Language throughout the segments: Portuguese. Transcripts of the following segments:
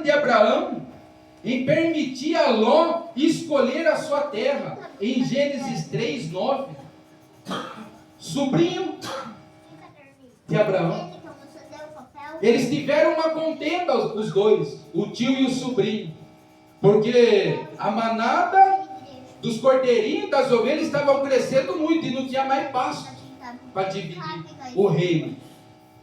de Abraão em permitir a Ló escolher a sua terra, em Gênesis 3:9. Sobrinho de Abraão. Eles tiveram uma contenda, os dois, o tio e o sobrinho, porque a manada dos cordeirinhos, das ovelhas, estavam crescendo muito e não tinha mais pasto para dividir o reino.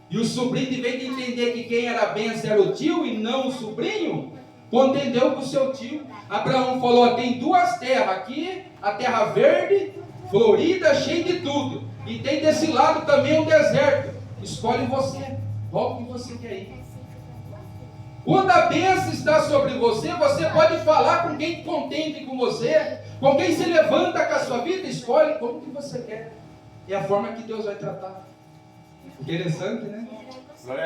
E o sobrinho, de vez de entender que quem era a bênção era o tio e não o sobrinho, contendeu com o seu tio. Abraão falou: tem duas terras aqui, a terra verde, florida, cheia de tudo, e tem desse lado também um deserto. Escolhe você, qual que você quer ir. Quando a bênção está sobre você, você pode falar com quem contende com você, com quem se levanta com a sua vida. Escolhe como que você quer. É a forma que Deus vai tratar. Interessante, né?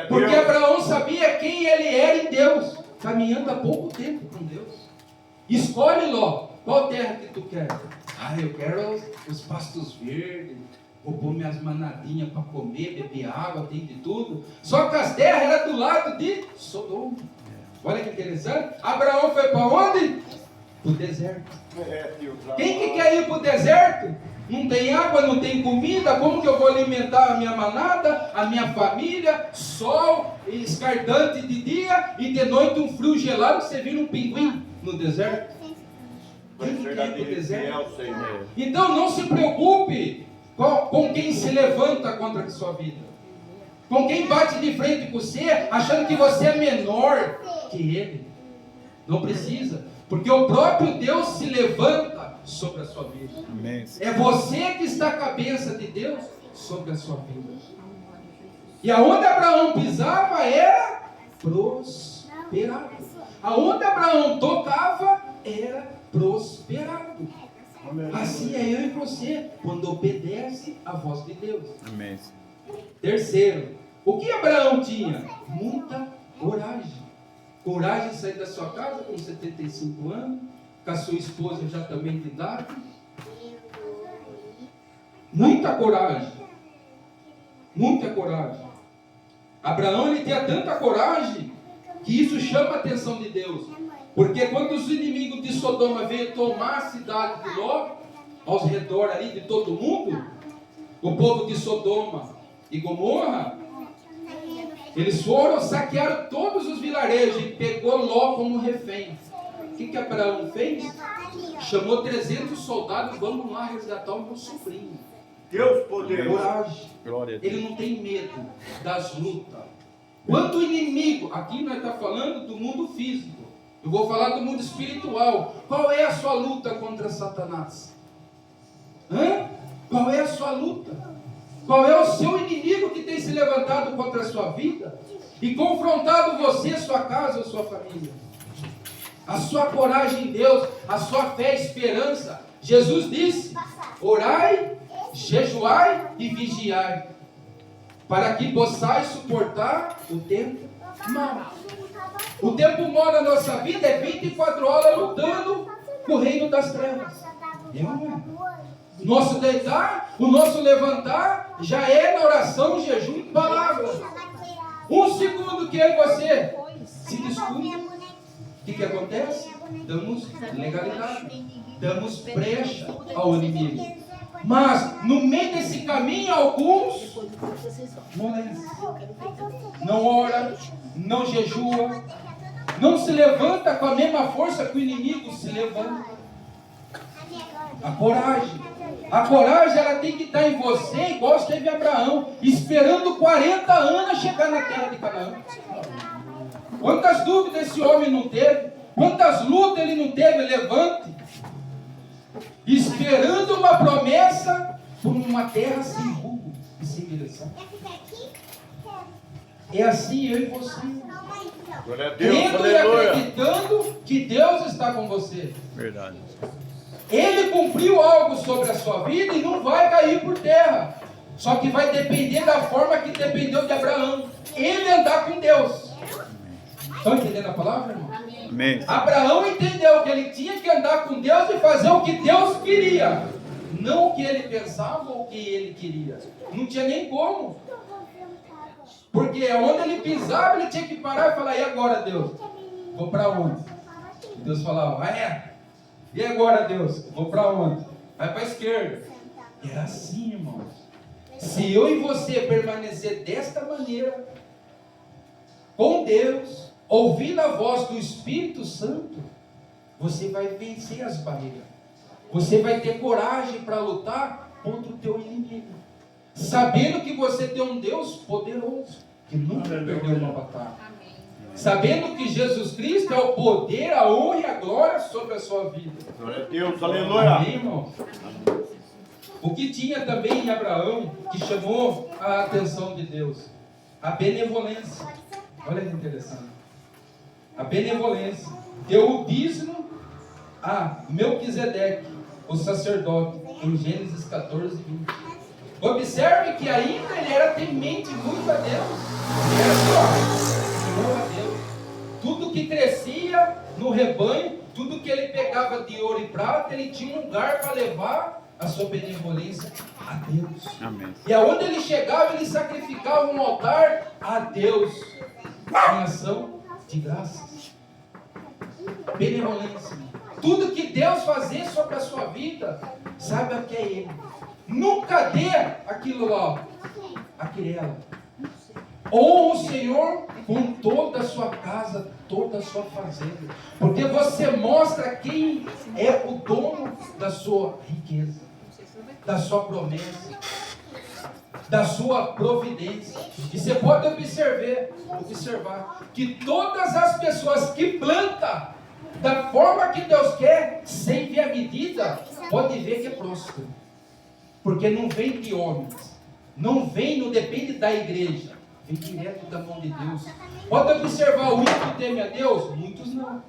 Porque Abraão sabia quem ele era em Deus, caminhando há pouco tempo com Deus. Escolhe, Ló, qual terra que tu quer? Eu quero os pastos verdes, vou pôr minhas manadinhas para comer, beber água, tem de tudo. Só que as terras eram do lado de Sodoma. Olha que interessante. Abraão foi para onde? Para o deserto. Quem que quer ir para o deserto? Não tem água, não tem comida, como que eu vou alimentar a minha manada, a minha família? Sol escaldante de dia e de noite um frio gelado, você vira um pinguim no deserto. Quem que quer ir para o deserto? Então não se preocupe com quem se levanta contra a sua vida, com quem bate de frente com você, achando que você é menor que ele. Não precisa, porque o próprio Deus se levanta sobre a sua vida. Amém. É você que está com a cabeça de Deus sobre a sua vida. E aonde Abraão pisava era prosperado. Aonde Abraão tocava era prosperado. Assim é eu e você, quando obedece à voz de Deus. Amém. Terceiro, o que Abraão tinha? Muita coragem. Coragem de sair da sua casa com 75 anos, com a sua esposa já também de idade. Muita coragem. Muita coragem. Abraão, ele tinha tanta coragem que isso chama a atenção de Deus. Porque quando os inimigos de Sodoma veio tomar a cidade de Ló, aos redor ali de todo mundo, o povo de Sodoma e Gomorra, eles foram, saquearam todos os vilarejos e pegou Ló como refém. O que Abraão fez? Chamou 300 soldados, vamos lá resgatar o meu sobrinho. Deus poderoso. Coragem. Ele não tem medo das lutas. Quando o inimigo, aqui nós estamos falando do mundo físico, eu vou falar do mundo espiritual. Qual é a sua luta contra Satanás? Qual é a sua luta? Qual é o seu inimigo que tem se levantado contra a sua vida e confrontado você, sua casa ou sua família? A sua coragem em Deus, a sua fé e esperança. Jesus disse: orai, jejuai e vigiai, para que possais suportar o tempo mau. O tempo mau na nossa vida é 24 horas lutando com o reino das trevas. Nosso deitar, o nosso levantar já é na oração, jejum e palavra. Um segundo que eu e você se desculpe, o que acontece? Damos legalidade, damos brecha ao inimigo. Mas no meio desse caminho, alguns não ora, não jejua, não se levanta com a mesma força que o inimigo se levanta. A coragem ela tem que estar em você, igual esteve Abraão, esperando 40 anos chegar na terra de Canaã. Quantas dúvidas esse homem não teve? Quantas lutas ele não teve? Levante, esperando uma promessa por uma terra sem rumo e sem direção. É assim eu e você, crendo e acreditando que Deus está com você. Verdade. Ele cumpriu algo sobre a sua vida e não vai cair por terra. Só que vai depender da forma que dependeu de Abraão. Ele andar com Deus. Estão entendendo a palavra, irmão? Amém. Abraão entendeu que ele tinha que andar com Deus e fazer o que Deus queria. Não o que ele pensava ou o que ele queria. Não tinha nem como. Porque onde ele pisava, ele tinha que parar e falar: e agora, Deus? vou para onde? E Deus falava, e agora, Deus? Eu vou para onde? Vai para a esquerda. E era assim, irmãos. Se eu e você permanecer desta maneira, com Deus, ouvindo a voz do Espírito Santo, você vai vencer as barreiras. Você vai ter coragem para lutar contra o teu inimigo. Sabendo que você tem um Deus poderoso, que nunca perdeu uma batalha. Sabendo que Jesus Cristo é o poder, a honra e a glória sobre a sua vida. Glória a Deus, aleluia. Amém, irmão? O que tinha também em Abraão, que chamou a atenção de Deus? A benevolência. Olha que interessante. A benevolência. Deu o dízimo a Melquisedeque, o sacerdote, em Gênesis 14, 20. Observe que ainda ele era temente muito a Deus. Era só, temor a Deus. Tudo que crescia no rebanho, tudo que ele pegava de ouro e prata, ele tinha um lugar para levar a sua benevolência a Deus. Amém. E aonde ele chegava, ele sacrificava um altar a Deus em ação de graças. Benevolência. Tudo que Deus fazer sobre a sua vida, saiba que é Ele. Nunca dê aquilo lá, aquela. Honra o Senhor com toda a sua casa, toda a sua fazenda. Porque você mostra quem é o dono da sua riqueza, da sua promessa, da sua providência. E você pode observar que todas as pessoas que plantam da forma que Deus quer, sem ver a medida, pode ver que é próspero. Porque não vem de homens, não depende da igreja, vem direto da mão de Deus. Pode observar, o ímpio teme a Deus? Muitos não.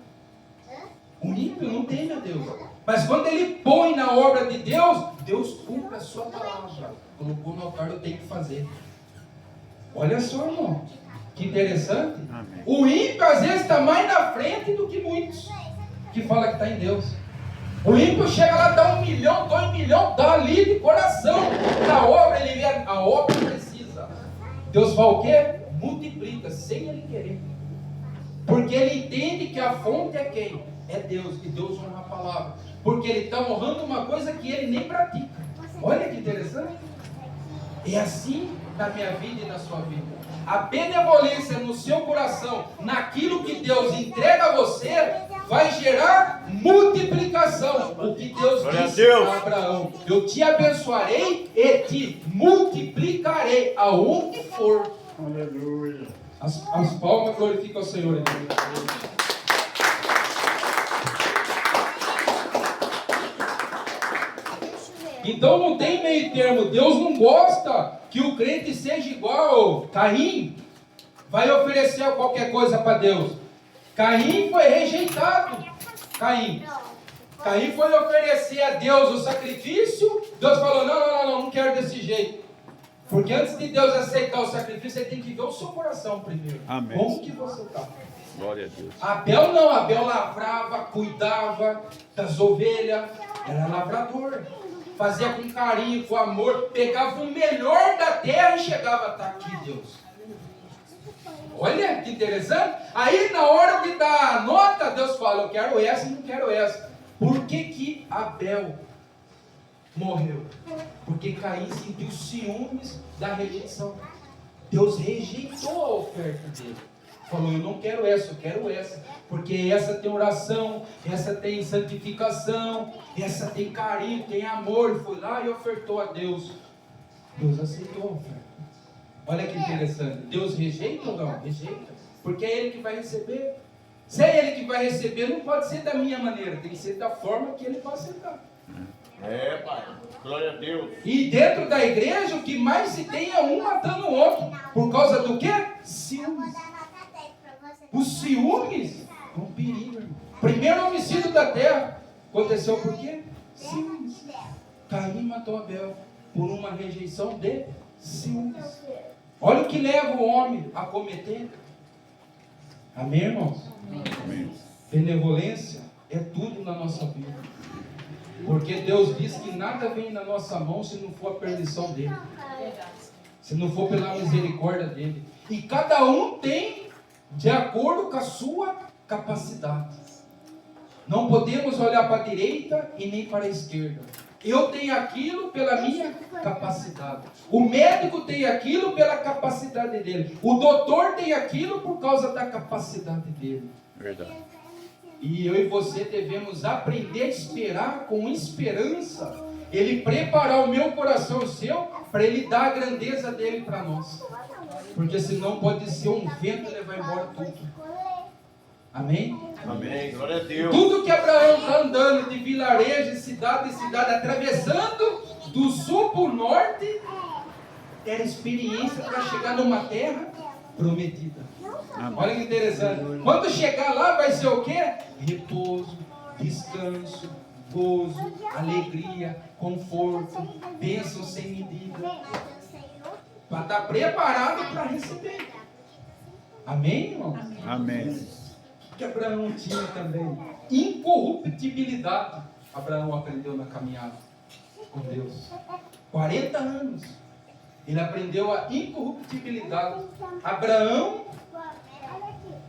O ímpio não teme a Deus. Mas quando ele põe na obra de Deus, Deus cumpre a sua palavra. Colocou no altar, eu tenho que fazer. Olha só, irmão, que interessante. Amém. O ímpio às vezes está mais na frente do que muitos que falam que está em Deus. O ímpio chega lá, dá 1 milhão, 2 milhões, dá ali de coração. Na obra, ele vê a obra precisa. Deus fala o quê? Multiplica, sem ele querer. Porque ele entende que a fonte é quem? É Deus, e Deus honra a palavra. Porque ele está honrando uma coisa que ele nem pratica. Olha que interessante. É assim na minha vida e na sua vida. A benevolência no seu coração, naquilo que Deus entrega a você, vai gerar multiplicação. O que Deus disse a Abraão: eu te abençoarei e te multiplicarei aonde for. Aleluia. As palmas glorificam ao Senhor. Então não tem meio termo. Deus não gosta que o crente seja igual Caim. Vai oferecer qualquer coisa para Deus. Caim foi rejeitado. Caim foi oferecer a Deus o sacrifício. Deus falou, não quero desse jeito. Porque antes de Deus aceitar o sacrifício, Ele tem que ver o seu coração primeiro. Amém. Como que você está? Glória a Deus. Abel não, Abel lavrava, cuidava das ovelhas, era lavrador. Fazia com carinho, com amor, pegava o melhor da terra e chegava a estar aqui, Deus. Olha que interessante. Aí na hora de dar a nota, Deus fala, eu quero essa e não quero essa. Por que Abel morreu? Porque Caim sentiu ciúmes da rejeição. Deus rejeitou a oferta dele. Falou, eu não quero essa, eu quero essa. Porque essa tem oração, essa tem santificação, essa tem carinho, tem amor. Ele foi lá e ofertou a Deus. Deus aceitou a oferta. Olha que interessante. Deus rejeita ou não? Rejeita. Porque é Ele que vai receber. Se é Ele que vai receber, não pode ser da minha maneira. Tem que ser da forma que Ele vai aceitar. Pai. Glória a Deus. E dentro da igreja, o que mais se tem é um matando o outro. Por causa do quê? Ciúmes. Os ciúmes é um perigo, irmão. Primeiro homicídio da terra. Aconteceu por quê? Ciúmes. Caim matou Abel por uma rejeição de ciúmes. Olha o que leva o homem a cometer. Amém, irmãos? Amém. Benevolência é tudo na nossa vida. Porque Deus diz que nada vem na nossa mão se não for a permissão dele. Se não for pela misericórdia dele. E cada um tem de acordo com a sua capacidades. Não podemos olhar para a direita e nem para a esquerda. Eu tenho aquilo pela minha capacidade. O médico tem aquilo pela capacidade dele. O doutor tem aquilo por causa da capacidade dele. Verdade. E eu e você devemos aprender a esperar com esperança. Ele preparar o meu coração, o seu, para Ele dar a grandeza dele para nós. Porque senão pode ser um vento e levar embora tudo. Amém? Amém. Glória a Deus. Tudo que Abraão está andando de vilarejo, de cidade em cidade, atravessando do sul para o norte, era experiência para chegar numa terra prometida. Olha que interessante. Quando chegar lá vai ser o quê? Repouso, descanso, gozo, alegria, conforto, bênção sem medida. Para estar preparado para receber. Amém, irmão? Amém. O que Abraão tinha também? Incorruptibilidade. Abraão aprendeu na caminhada com Deus. 40 anos. Ele aprendeu a incorruptibilidade. Abraão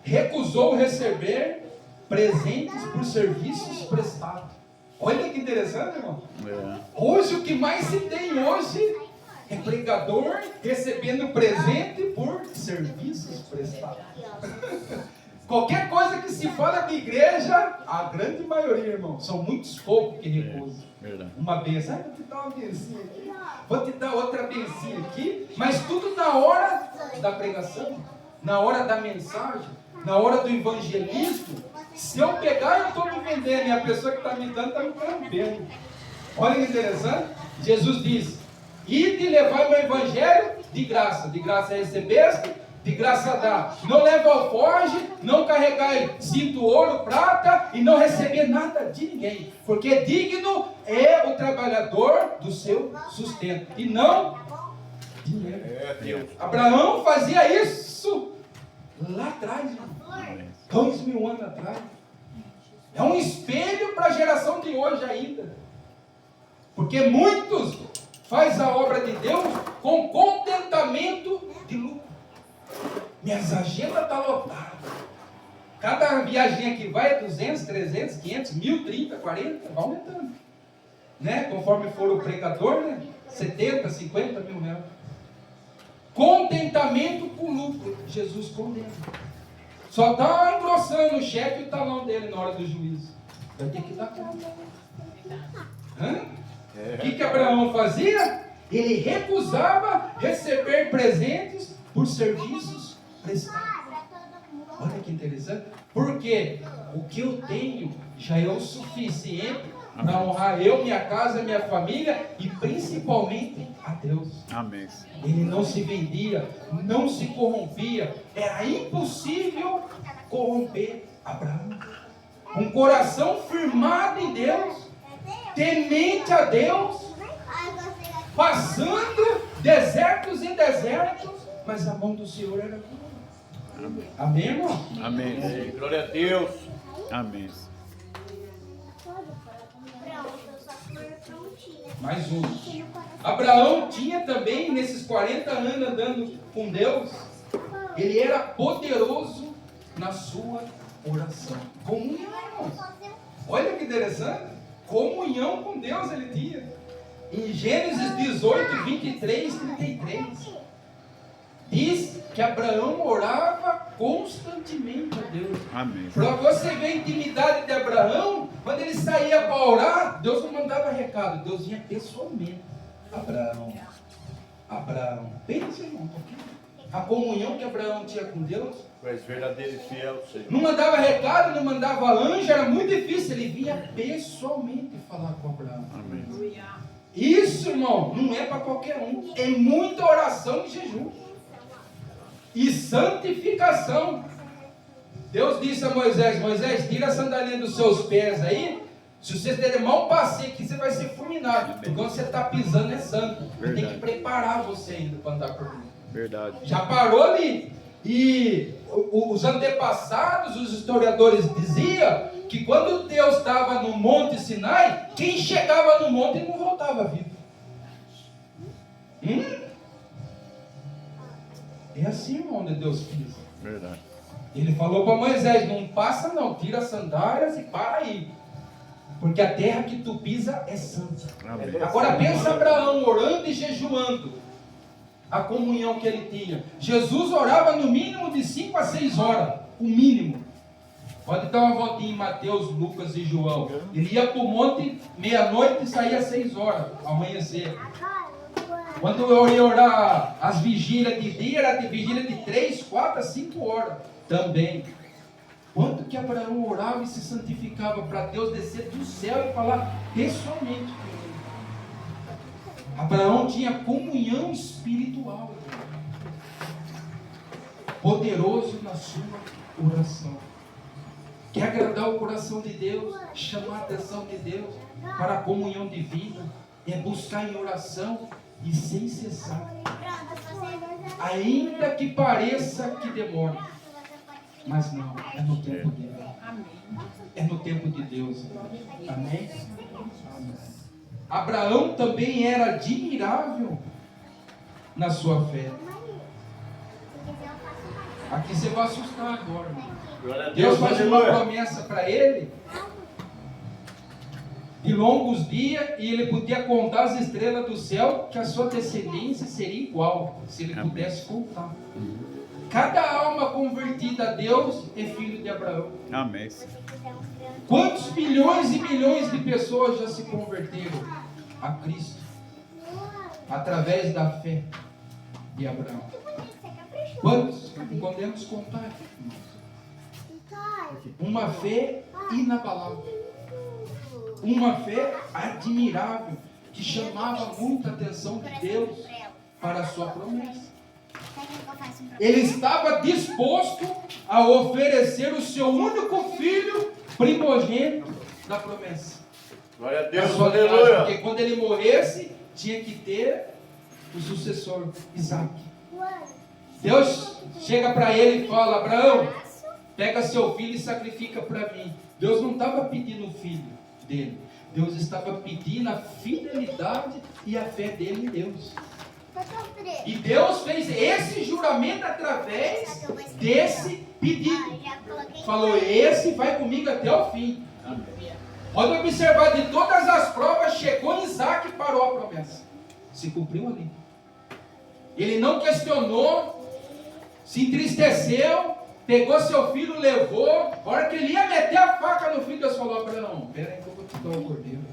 recusou receber presentes por serviços prestados. Olha que interessante, irmão. Hoje o que mais se tem hoje é pregador recebendo presente por serviços prestados. Qualquer coisa que se fala de igreja, a grande maioria, irmão, são muitos poucos que recusam. Uma benção, vou te dar uma bencinha aqui, vou te dar outra bencinha aqui, mas tudo na hora da pregação, na hora da mensagem, na hora do evangelismo. Se eu pegar, eu estou me vendendo, e a pessoa que está me dando está me corrompendo. Olha que interessante. Jesus diz: ide levar meu evangelho de graça recebeste, de graça dá. Não leva alforje, não carregai cinto, ouro, prata, e não receber nada de ninguém, porque digno é o trabalhador do seu sustento, e não dinheiro. Abraão fazia isso lá atrás, 2000 anos atrás. É um espelho para a geração de hoje ainda, porque muitos fazem a obra de Deus com contentamento de lucro. Minhas agendas estão lotadas. Cada viagem que vai é 200, 300, 500, 1000, 30, 40, vai aumentando, né? Conforme for o pregador, né? 70, 50 mil reais. Contentamento com lucro. Jesus condena. Só está engrossando o cheque e o talão dele na hora do juízo. Vai ter que dar conta. O que Abraão fazia? Ele recusava receber presentes por serviços prestados. Olha que interessante. Porque o que eu tenho já é o suficiente para honrar eu, minha casa, minha família e principalmente a Deus. Amém. Ele não se vendia, não se corrompia. Era impossível corromper Abraão. Um coração firmado em Deus, temente a Deus, passando desertos em desertos, mas a mão do Senhor era com ele. Amém, irmão? Amém. Glória a Deus. Amém. Mais um. Abraão tinha também, nesses 40 anos andando com Deus, ele era poderoso na sua oração. Comunhão, irmãos. Olha que interessante. Comunhão com Deus ele tinha. Em Gênesis 18, 23, 33, diz que Abraão orava constantemente a Deus. Amém. Para você ver a intimidade de Abraão, quando ele saía para orar, Deus não mandava recado, Deus vinha pessoalmente. Abraão, pensa, irmão, um pouquinho. A comunhão que Abraão tinha com Deus. Tu és verdadeiro e fiel, Senhor. Não mandava recado, não mandava anjo, era muito difícil. Ele vinha pessoalmente falar com Abraão. Amém. Isso, irmão, não é para qualquer um. É muita oração e jejum. E santificação. Deus disse a Moisés: Moisés, tira a sandalinha dos seus pés aí. Se você der mal passeio aqui, você vai ser fulminado. Porque quando você está pisando é santo. Ele tem que preparar você ainda para andar por mim. Verdade. Já parou ali. E os antepassados, os historiadores diziam que quando Deus estava no Monte Sinai, quem chegava no monte não voltava vivo. É assim, irmão, onde Deus fez. Verdade. Ele falou para Moisés, não passa não, tira as sandálias e para aí. Porque a terra que tu pisa é santa. Amém. Agora pensa Abraão orando e jejuando. A comunhão que ele tinha. Jesus orava no mínimo de 5 a 6 horas. O mínimo. Pode dar uma voltinha em Mateus, Lucas e João. Ele ia para o monte meia-noite e saía às 6 horas, ao amanhecer. Quando eu ia orar as vigílias de dia, era de vigília de 3, 4 a 5 horas também. Quanto que Abraão orava e se santificava para Deus descer do céu e falar pessoalmente com ele. Abraão tinha comunhão espiritual. Poderoso na sua oração. Quer agradar o coração de Deus, chamar a atenção de Deus para a comunhão divina, é buscar em oração e sem cessar. Ainda que pareça que demore, mas não, é no tempo de Deus. É no tempo de Deus. Amém? Amém. Abraão também era admirável na sua fé. Aqui você vai assustar agora. Deus faz uma promessa para ele de longos dias e ele podia contar as estrelas do céu, que a sua descendência seria igual, se ele pudesse contar. Cada alma convertida a Deus é filho de Abraão. Amém. Quantos milhões e milhões de pessoas já se converteram a Cristo através da fé de Abraão? Quantos? Não podemos contar. Uma fé inabalável. Uma fé admirável, que chamava muita atenção de Deus para a sua promessa. Ele estava disposto a oferecer o seu único filho primogênito da promessa. Glória a Deus, aleluia. Porque quando ele morresse, tinha que ter o sucessor, Isaac. Deus chega para ele e fala: Abraão, pega seu filho e sacrifica para mim. Deus não estava pedindo o filho dele. Deus estava pedindo a fidelidade e a fé dele em Deus. E Deus fez esse juramento através desse pedido. Falou: esse vai comigo até o fim. Pode observar, de todas as provas, chegou Isaac e parou a promessa. Se cumpriu ali. Ele não questionou, se entristeceu, pegou seu filho, levou. A hora que ele ia meter a faca no filho, Deus falou: Abraão, pera aí que eu vou te dar o cordeiro.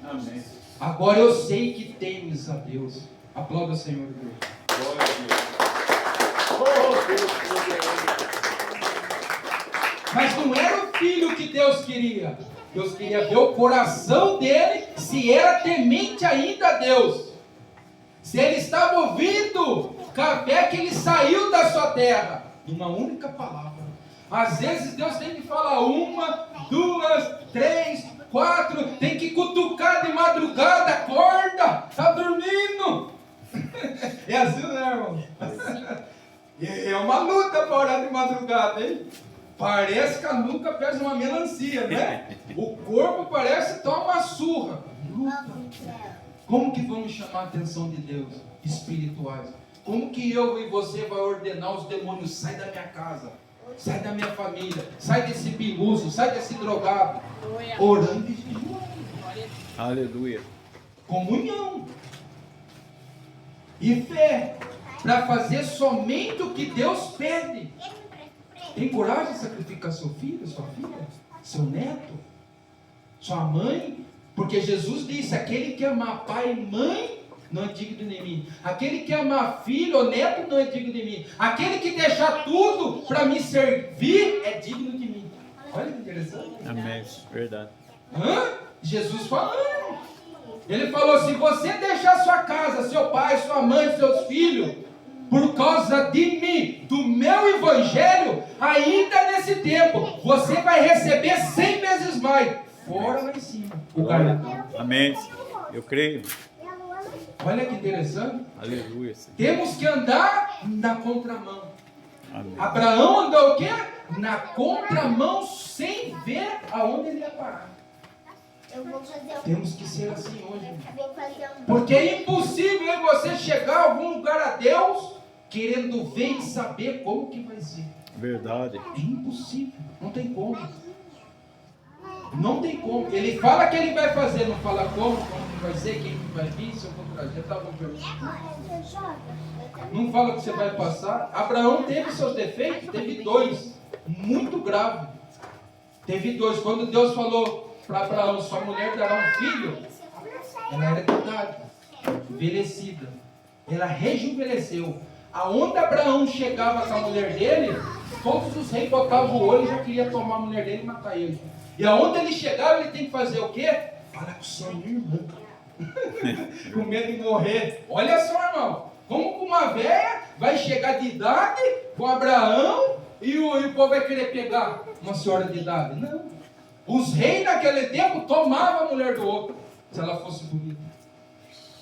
Amém. Agora eu sei que temes a Deus. Aplauda o Senhor Deus. Glória a Deus. Mas não era o filho que Deus queria. Deus queria ver o coração dele, se era temente ainda a Deus. Se ele estava ouvindo café que ele saiu da sua terra. Numa única palavra. Às vezes Deus tem que falar 1, 2, 3, 4. Tem que cutucar de madrugada. Acorda, tá dormindo. É assim, né, irmão? É uma luta para orar de madrugada, hein? Parece que a nuca pesa uma melancia, né? O corpo parece tomar uma surra. Luta. Como que vamos chamar a atenção de Deus? Espirituais. Como que eu e você vai ordenar os demônios? Sai da minha casa, sai da minha família, sai desse biluso, sai desse drogado. Orando e jejuando. Aleluia. Comunhão e fé para fazer somente o que Deus pede. Tem coragem de sacrificar seu filho, sua filha, seu neto, sua mãe? Porque Jesus disse: aquele que amar pai e mãe não é digno de mim. Aquele que amar filho ou neto não é digno de mim. Aquele que deixar tudo para me servir é digno de mim. Olha que interessante. Amém. Verdade. Jesus falando. Ele falou: se você deixar sua casa, seu pai, sua mãe, seus filhos, por causa de mim, do meu evangelho, ainda nesse tempo, você vai receber 100 vezes mais. Fora lá em cima. O galardão. Amém. Eu creio. Olha que interessante. Aleluia. Temos que andar na contramão. Amém. Abraão andou o quê? Na contramão, sem ver aonde ele ia parar. Temos que ser assim hoje. Porque é impossível você chegar a algum lugar a Deus querendo ver e saber como que vai ser. Verdade. É impossível, não tem como. Não tem como. Ele fala que ele vai fazer, não fala como que vai ser, quem vai vir, se eu vou trazer, tá bom. Não fala que você vai passar. Abraão teve seus defeitos, teve 2, muito graves. Teve 2. Quando Deus falou para Abraão, sua mulher dará um filho, ela era de idade, envelhecida. Ela rejuvenesceu. Aonde Abraão chegava com a mulher dele, todos os reis botavam o olho e já queriam tomar a mulher dele e matar ele. E aonde ele chegava, ele tem que fazer o quê? Falar com sua irmã. Com medo de morrer. Olha só, irmão. Como que uma velha vai chegar de idade com Abraão e o povo vai querer pegar uma senhora de idade? Não. Os reis naquele tempo tomavam a mulher do outro, se ela fosse bonita.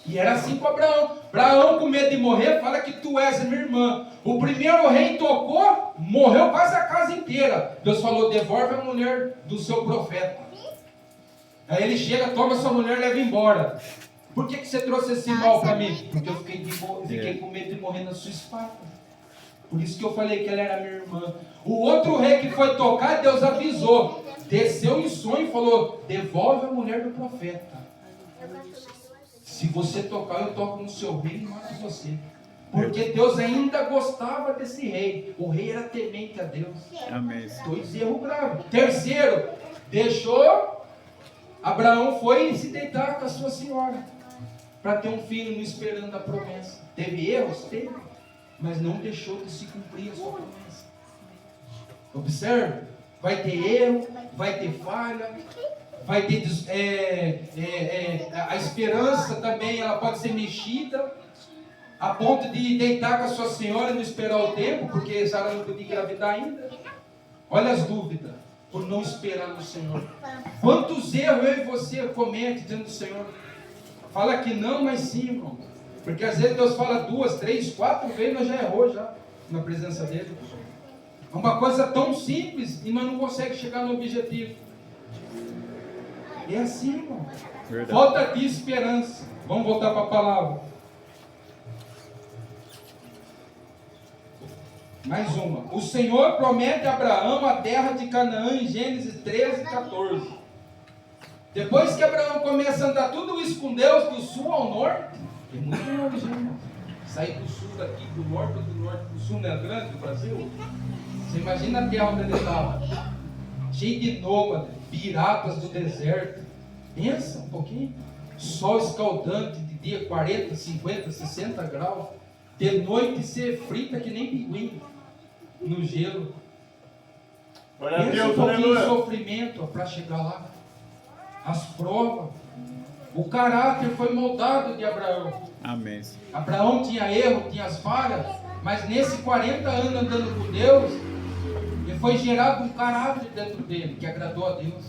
E era assim com Abraão. Abraão, com medo de morrer, fala que tu és a minha irmã. O primeiro rei tocou, morreu quase a casa inteira. Deus falou, devolve a mulher do seu profeta. Aí ele chega, toma sua mulher e leva embora. Por que você trouxe esse mal para mim? Porque eu fiquei com medo de morrer na sua espada. Por isso que eu falei que ela era minha irmã. O outro rei que foi tocar, Deus avisou. Desceu em sonho e falou, devolve a mulher do profeta. Se você tocar, eu toco no seu rei e mato você. Porque Deus ainda gostava desse rei. O rei era temente a Deus. Amém. 2 erros graves. Terceiro, deixou, Abraão foi se deitar com a sua senhora, para ter um filho, não esperando a promessa. Teve erros? Teve. Mas não deixou de se cumprir a sua promessa. Observe, vai ter erro, vai ter falha, vai ter a esperança também, ela pode ser mexida, a ponto de deitar com a sua senhora e não esperar o tempo, porque Sara não podia engravidar ainda. Olha as dúvidas, por não esperar no Senhor. Quantos erros eu e você comete diante do Senhor? Fala que não, mas sim, irmão. Porque às vezes Deus fala 2, 3, 4 vezes, nós já errou já na presença dele. É uma coisa tão simples e nós não conseguimos chegar no objetivo. É assim, irmão. Verdade. Falta de esperança. Vamos voltar para a palavra. Mais uma. O Senhor promete a Abraão a terra de Canaã em Gênesis 13, 14. Depois que Abraão começa a andar tudo isso com Deus, do sul ao norte, é muito longe, irmão. Sair do sul daqui, do norte para o sul, não é grande do Brasil? Você imagina a terra onde ele estava. Cheio de nômades, piratas do deserto. Pensa um pouquinho. Sol escaldante, de dia 40, 50, 60 graus. De noite ser frita que nem pinguim no gelo. Pensa um pouquinho de sofrimento para chegar lá. As provas. O caráter foi moldado de Abraão. Amém. Abraão tinha erro, tinha as falhas, mas nesses 40 anos andando com Deus, ele foi gerado um caráter dentro dele, que agradou a Deus.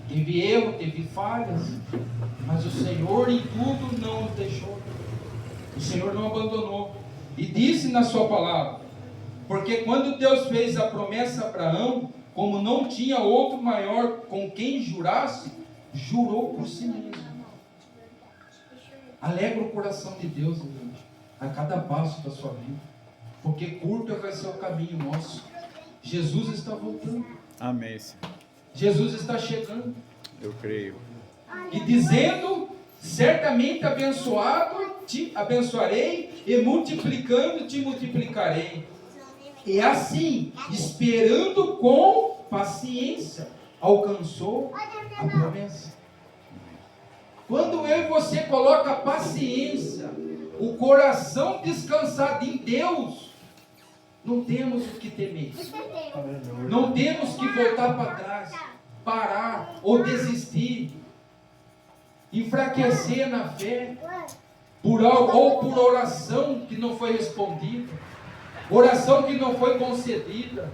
Teve erro, teve falhas, mas o Senhor em tudo não o deixou. O Senhor não abandonou. E disse na sua palavra, porque quando Deus fez a promessa a Abraão, como não tinha outro maior com quem jurasse, jurou por si mesmo. Alegra o coração de Deus, irmão, a cada passo da sua vida, porque curto vai ser o caminho nosso. Jesus está voltando. Amém. Jesus está chegando. Eu creio. E dizendo, certamente abençoado te abençoarei, e multiplicando te multiplicarei. E assim, esperando com paciência, alcançou a promessa. Quando eu e você coloca paciência, o coração descansado em Deus, não temos o que temer. Não temos que voltar para trás, parar ou desistir, enfraquecer na fé, por algo ou por oração que não foi respondida, oração que não foi concedida,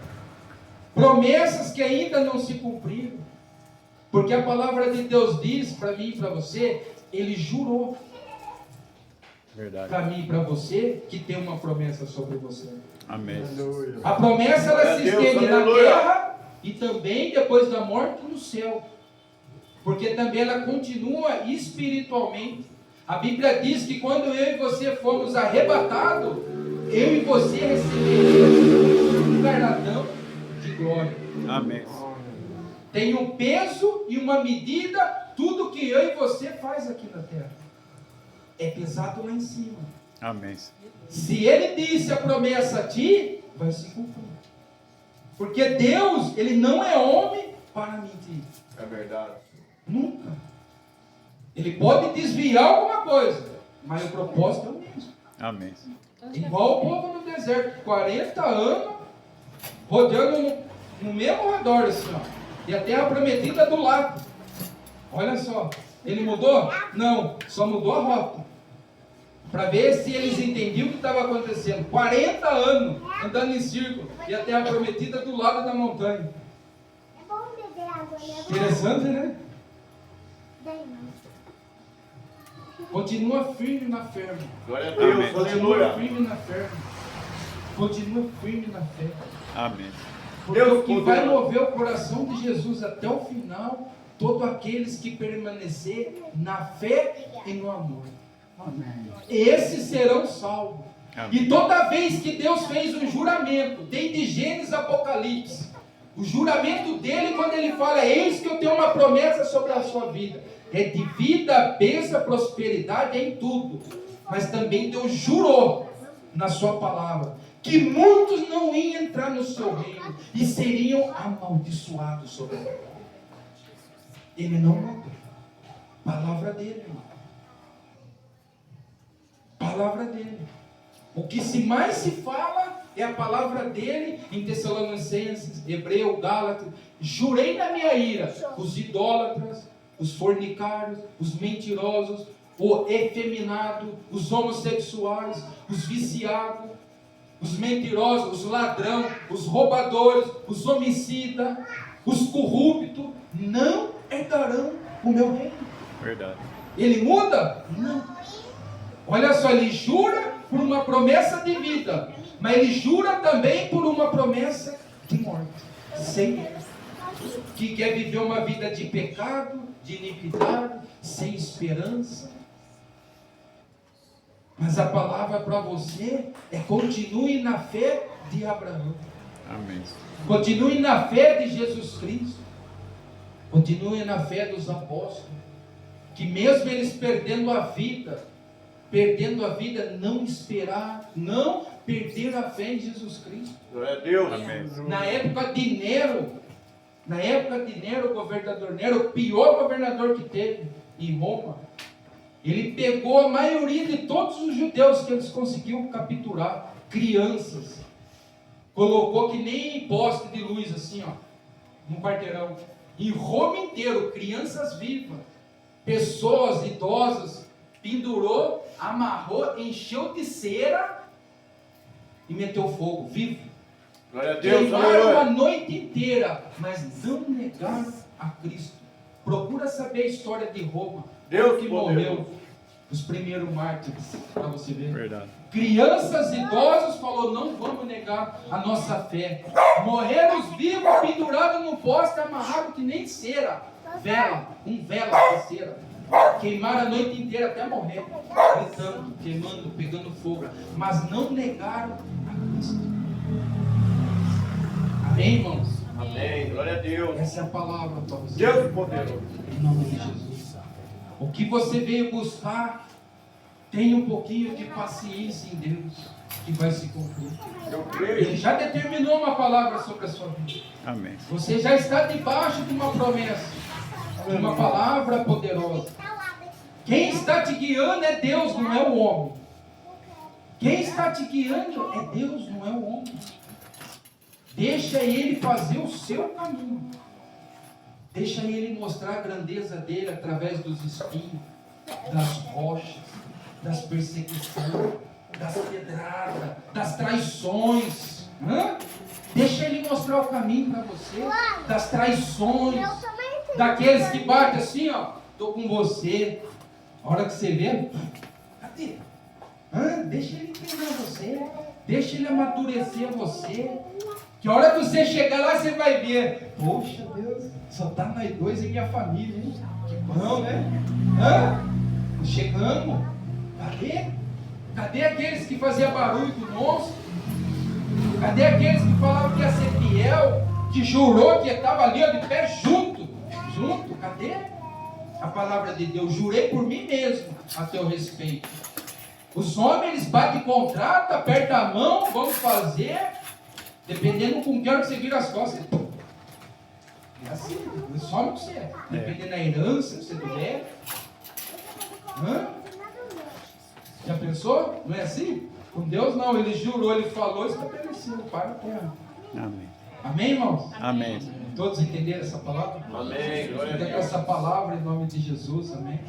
promessas que ainda não se cumpriram. Porque a palavra de Deus diz para mim e para você, Ele jurou para mim e para você que tem uma promessa sobre você. Amém. A promessa ela se estende na terra e também depois da morte no céu. Porque também ela continua espiritualmente. A Bíblia diz que quando eu e você fomos arrebatados, eu e você receberemos galardão de glória. Amém. Tem um peso e uma medida, tudo que eu e você faz aqui na terra. É pesado lá em cima. Amém. Se ele disse a promessa a ti, vai se cumprir. Porque Deus, ele não é homem para mentir. É verdade. Nunca. Ele pode desviar alguma coisa, mas o propósito é o mesmo. Amém. Igual o povo no deserto, 40 anos, rodeando no mesmo redor, assim, ó. E a terra prometida do lado. Olha só, ele mudou? Não, só mudou a rota. Para ver se eles entendiam o que estava acontecendo. 40 anos andando em círculo. E a terra prometida do lado da montanha. É bom beber água, né? Interessante, né? Daí, não. Continua firme na fé. Glória a Deus, Amém. Continua aleluia. firme na fé. Continua firme na fé. Amém. Porque Deus o que poderoso. vai mover o coração de Jesus até o final, todos aqueles que permanecer na fé e no amor. Esses serão salvos. Amém. E toda vez que Deus fez um juramento, desde Gênesis a Apocalipse, o juramento dele, quando ele fala, eis que eu tenho uma promessa sobre a sua vida, é de vida, bênção, prosperidade em tudo. Mas também Deus jurou na sua palavra que muitos não iam entrar no seu reino e seriam amaldiçoados sobre ele. Ele não mudou. Palavra dele, irmão. Palavra dele. O que mais se fala é a palavra dele em Tessalonicenses, Hebreu, Gálatas. Jurei na minha ira, os idólatras, os fornicários, os mentirosos, o efeminado, os homossexuais, os viciados, os mentirosos, os ladrões, os roubadores, os homicidas, os corruptos, não herdarão o meu reino. Verdade. Ele muda? Não. Olha só, ele jura por uma promessa de vida, mas ele jura também por uma promessa de morte. Sem ele. Que quer viver uma vida de pecado, de iniquidade, sem esperança. Mas a palavra para você é: continue na fé de Abraão. Amém. Continue na fé de Jesus Cristo. Continue na fé dos apóstolos. Que mesmo eles perdendo a vida, não esperar, não perder a fé em Jesus Cristo. Glória a Deus. Amém. Na época de Nero, o governador Nero, o pior governador que teve em Roma, ele pegou a maioria de todos os judeus que eles conseguiu capturar, crianças, colocou que nem poste de luz assim, ó, no quarteirão, em Roma inteiro, crianças vivas, pessoas idosas, pendurou, amarrou, encheu de cera e meteu fogo, vivo. Glória a Deus, Queimaram aleluia. a noite inteira, mas não negaram a Cristo. Procura saber a história de Roma. Deus que poderoso. morreu, os primeiros mártires, para você ver. Verdade. Crianças idosas falou: não vamos negar a nossa fé. Morreram os vivos, pendurados no poste, amarrados que nem cera. Vela de cera. Queimaram a noite inteira até morrer, gritando, queimando, pegando fogo. Mas não negaram a Cristo. Amém, irmãos? Amém. Glória a Deus. Essa é a palavra para você. Deus poderoso. Em nome de Jesus. O que você veio buscar, tenha um pouquinho de paciência em Deus, que vai se cumprir. Eu Ele creio. já determinou uma palavra sobre a sua vida. Amém. Você já está debaixo de uma promessa, de uma palavra poderosa. Quem está te guiando é Deus, não é o homem. Quem está te guiando é Deus, não é o homem. Deixa Ele fazer o seu caminho. Deixa Ele mostrar a grandeza dele através dos espinhos, das rochas, das perseguições, das pedradas, das traições. Deixa Ele mostrar o caminho para você, das traições, Eu também tenho. daqueles que batem assim, ó, estou com você. A hora que você vê, cadê? Deixa Ele treinar você, deixa Ele amadurecer você. Que a hora que você chegar lá, você vai ver: poxa Deus, só tá nós dois e minha família, hein? Que bom, né? Chegamos. Cadê? Cadê aqueles que faziam barulho com o monstro? Cadê aqueles que falavam que ia ser fiel, que jurou que estava ali ó, de pé junto? Junto? Cadê a palavra de Deus? Jurei por mim mesmo a teu respeito. Os homens, eles batem contrato, apertam a mão, vamos fazer, dependendo com que hora que você vira as costas. É assim, eles somem com você. Dependendo da herança que você tiver. Hã? Já pensou? Não é assim? Com Deus não, ele jurou, ele falou, estabeleceu, para a terra. Amém. Amém, irmãos? Amém. Todos entenderam essa palavra? Amém. Glória a Entenda Deus. essa palavra em nome de Jesus, amém?